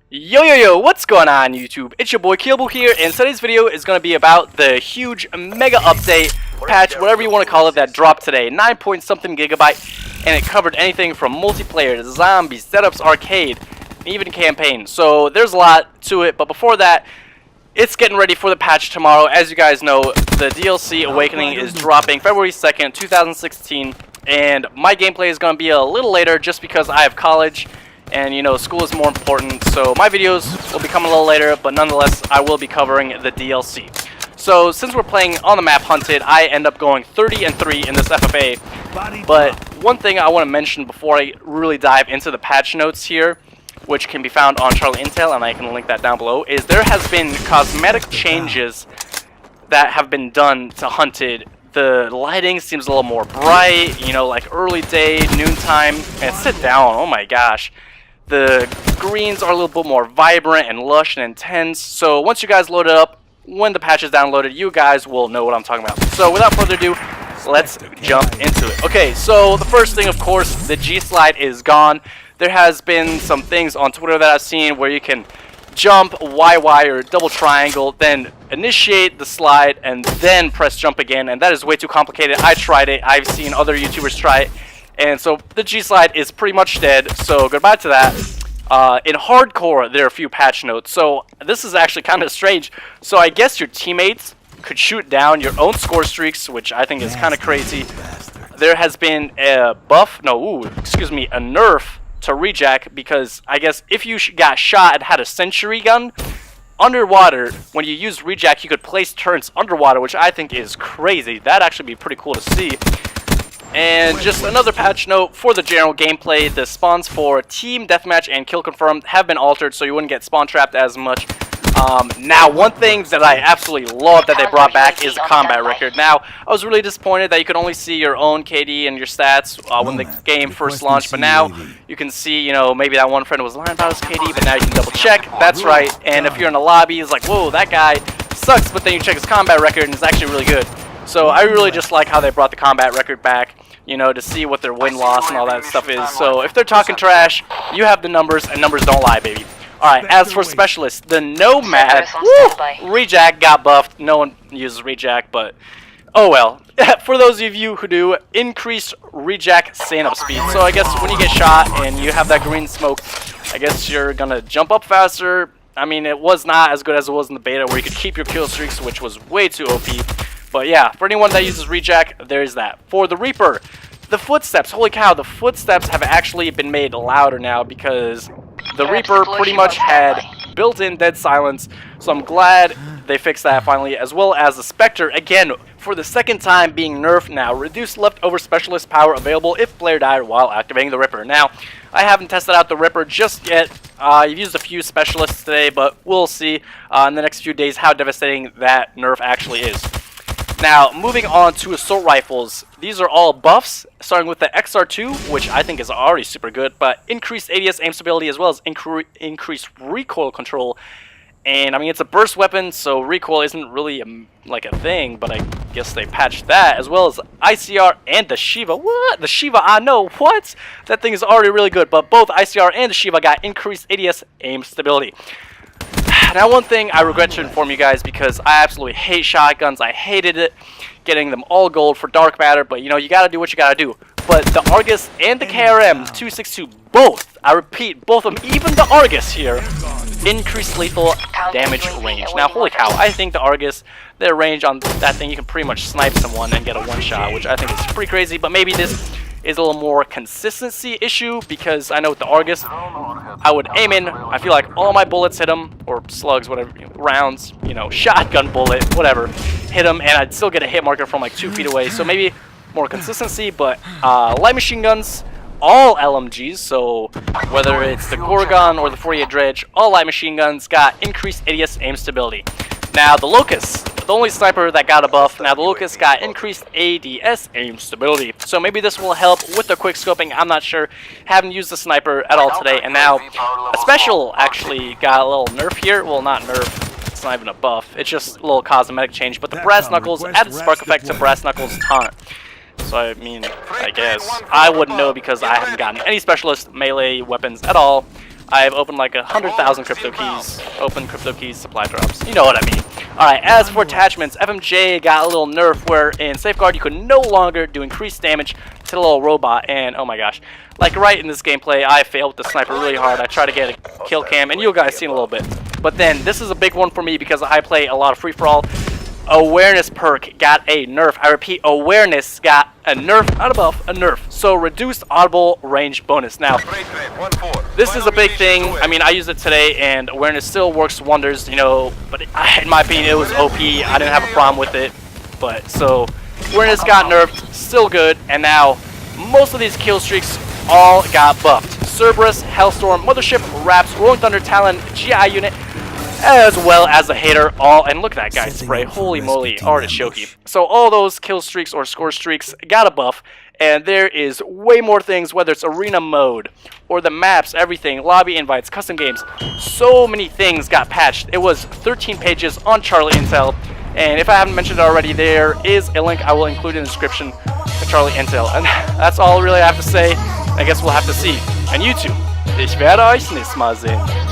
Yo, what's going on YouTube? It's your boy Keelable here, and today's video is going to be about the huge mega update, patch, whatever you want to call it, that dropped today. 9 point something gigabyte, and it covered anything from multiplayer, zombies, setups, arcade, even campaign. So there's a lot to it, but before that, it's getting ready for the patch tomorrow. As you guys know, the DLC Awakening is dropping February 2nd, 2016, and my gameplay is going to be a little later just because I have college. And you know, school is more important, so my videos will be coming a little later, but nonetheless, I will be covering the DLC. So since we're playing on the map Hunted, I end up going 30-3 in this FFA. But one thing I want to mention before I really dive into the patch notes here, which can be found on Charlie Intel, and I can link that down below, is there has been cosmetic changes that have been done to Hunted. The lighting seems a little more bright, you know, like early day, noontime, and sit down, oh my gosh. The greens are a little bit more vibrant and lush and intense. So once you guys load it up, when the patch is downloaded, you guys will know what I'm talking about. So without further ado, let's jump into it. Okay, so the first thing, of course, the G slide is gone. There has been some things on Twitter that I've seen where you can jump YY or double triangle, then initiate the slide, and then press jump again. And that is way too complicated. I tried it. I've seen other YouTubers try it. And so the G slide is pretty much dead, so goodbye to that. In hardcore, there are a few patch notes, so this is actually kind of strange. So I guess your teammates could shoot down your own score streaks, which I think is kind of crazy. There has been a a nerf to rejack, because I guess if you got shot and had a sentry gun underwater, when you use rejack, you could place turrets underwater, which I think is crazy. That'd actually be pretty cool to see. And just another patch note for the general gameplay, the spawns for Team Deathmatch and Kill Confirmed have been altered so you wouldn't get spawn trapped as much. Now, one thing that I absolutely love that they brought back is the combat record. Now, I was really disappointed that you could only see your own KD and your stats when the game first launched, but now you can see, you know, maybe that one friend was lying about his KD, but now you can double check. That's right. And if you're in a lobby, it's like, whoa, that guy sucks, but then you check his combat record and it's actually really good. So I really just like how they brought the combat record back, you know, to see what their win-loss and all that stuff is. So if they're talking trash, you have the numbers, and numbers don't lie, baby. Alright, as for specialists, the Nomad, rejack got buffed. No one uses rejack, but oh well. For those of you who do, increased rejack stand-up speed. So I guess when you get shot and you have that green smoke, I guess you're gonna jump up faster. I mean, it was not as good as it was in the beta, where you could keep your kill streaks, which was way too OP. But yeah, for anyone that uses rejack, there's that. For the Reaper, the footsteps, holy cow, the footsteps have actually been made louder now, because the Reaper pretty much had built-in dead silence, so I'm glad they fixed that finally, as well as the Spectre, again, for the second time being nerfed now. Reduced leftover specialist power available if player died while activating the Ripper. Now, I haven't tested out the Ripper just yet. I've used a few specialists today, but we'll see in the next few days how devastating that nerf actually is. Now, moving on to assault rifles. These are all buffs, starting with the XR2, which I think is already super good, but increased ADS aim stability as well as increased recoil control. And I mean, it's a burst weapon, so recoil isn't really like a thing, but I guess they patched that, as well as ICR and the Shiva. What? The Shiva, I know, what? That thing is already really good, but both ICR and the Shiva got increased ADS aim stability. Now, one thing I regret to inform you guys, because I absolutely hate shotguns. I hated it, getting them all gold for dark matter, but you know, you gotta do what you gotta do. But the Argus and the KRM, the 262, both, I repeat, both of them, even the Argus here, increased lethal damage range. Now, holy cow, I think the Argus, their range on that thing, you can pretty much snipe someone and get a one-shot, which I think is pretty crazy, but maybe this is a little more consistency issue, because I know with the Argus, I would aim in, I feel like all my bullets hit him, or slugs, whatever, rounds, you know, shotgun bullet, whatever, hit him, and I'd still get a hit marker from like 2 feet away, so maybe more consistency. But light machine guns, all LMGs, so whether it's the Gorgon or the 48 Dredge, all light machine guns got increased ADS aim stability. Now, the Locust, the only sniper that got a buff. Now, the Locust got increased ADS aim stability. So maybe this will help with the quick scoping. I'm not sure. Haven't used the sniper at all today. And now, a special actually got a little nerf here. Well, not nerf. It's not even a buff. It's just a little cosmetic change. But the Brass Knuckles added spark effect to Brass Knuckles taunt. So, I mean, I guess I wouldn't know, because I haven't gotten any specialist melee weapons at all. I've opened like 100,000 crypto keys, open crypto keys, supply drops. You know what I mean. Alright, as for attachments, FMJ got a little nerf where in Safeguard you could no longer do increased damage to the little robot, and oh my gosh. Like right in this gameplay, I failed with the sniper really hard. I tried to get a kill cam, and you guys seen a little bit. But then, this is a big one for me because I play a lot of free-for-all. Awareness perk got a nerf. I repeat, awareness got a nerf, not a buff, a nerf. So reduced audible range bonus. Now, this is a big thing. I mean, I used it today, and awareness still works wonders, you know. But in my opinion, it was OP. I didn't have a problem with it. But so awareness got nerfed, still good. And now most of these kill streaks all got buffed. Cerberus, Hellstorm, Mothership, Raps, Rolling Thunder, Talon, GI unit, as well as the hater, all, and look at that guy spray, holy moly, artichoke. So all those kill streaks or score streaks got a buff, and there is way more things, whether it's arena mode, or the maps, everything, lobby invites, custom games, so many things got patched. It was 13 pages on Charlie Intel, and if I haven't mentioned it already, there is a link I will include in the description to Charlie Intel, and that's all really I have to say. I guess we'll have to see. And YouTube, ich werde euch nächstes Mal sehen.